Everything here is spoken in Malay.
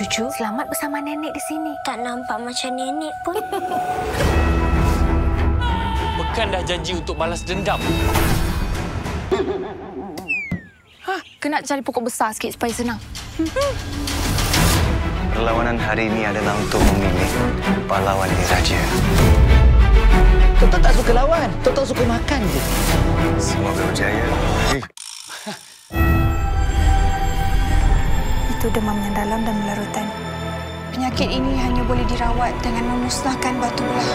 cucu selamat bersama nenek di sini. Tak nampak macam nenek pun. Bekan dah janji untuk balas dendam. Kena cari pokok besar sikit supaya senang. Perlawanan hari ini adalah untuk memilih pahlawan Diraja. Tok tak suka lawan. Tok suka makan je. Semoga berjaya. Itu demam yang dalam dan melarutan. Penyakit ini hanya boleh dirawat dengan memusnahkan batu belah.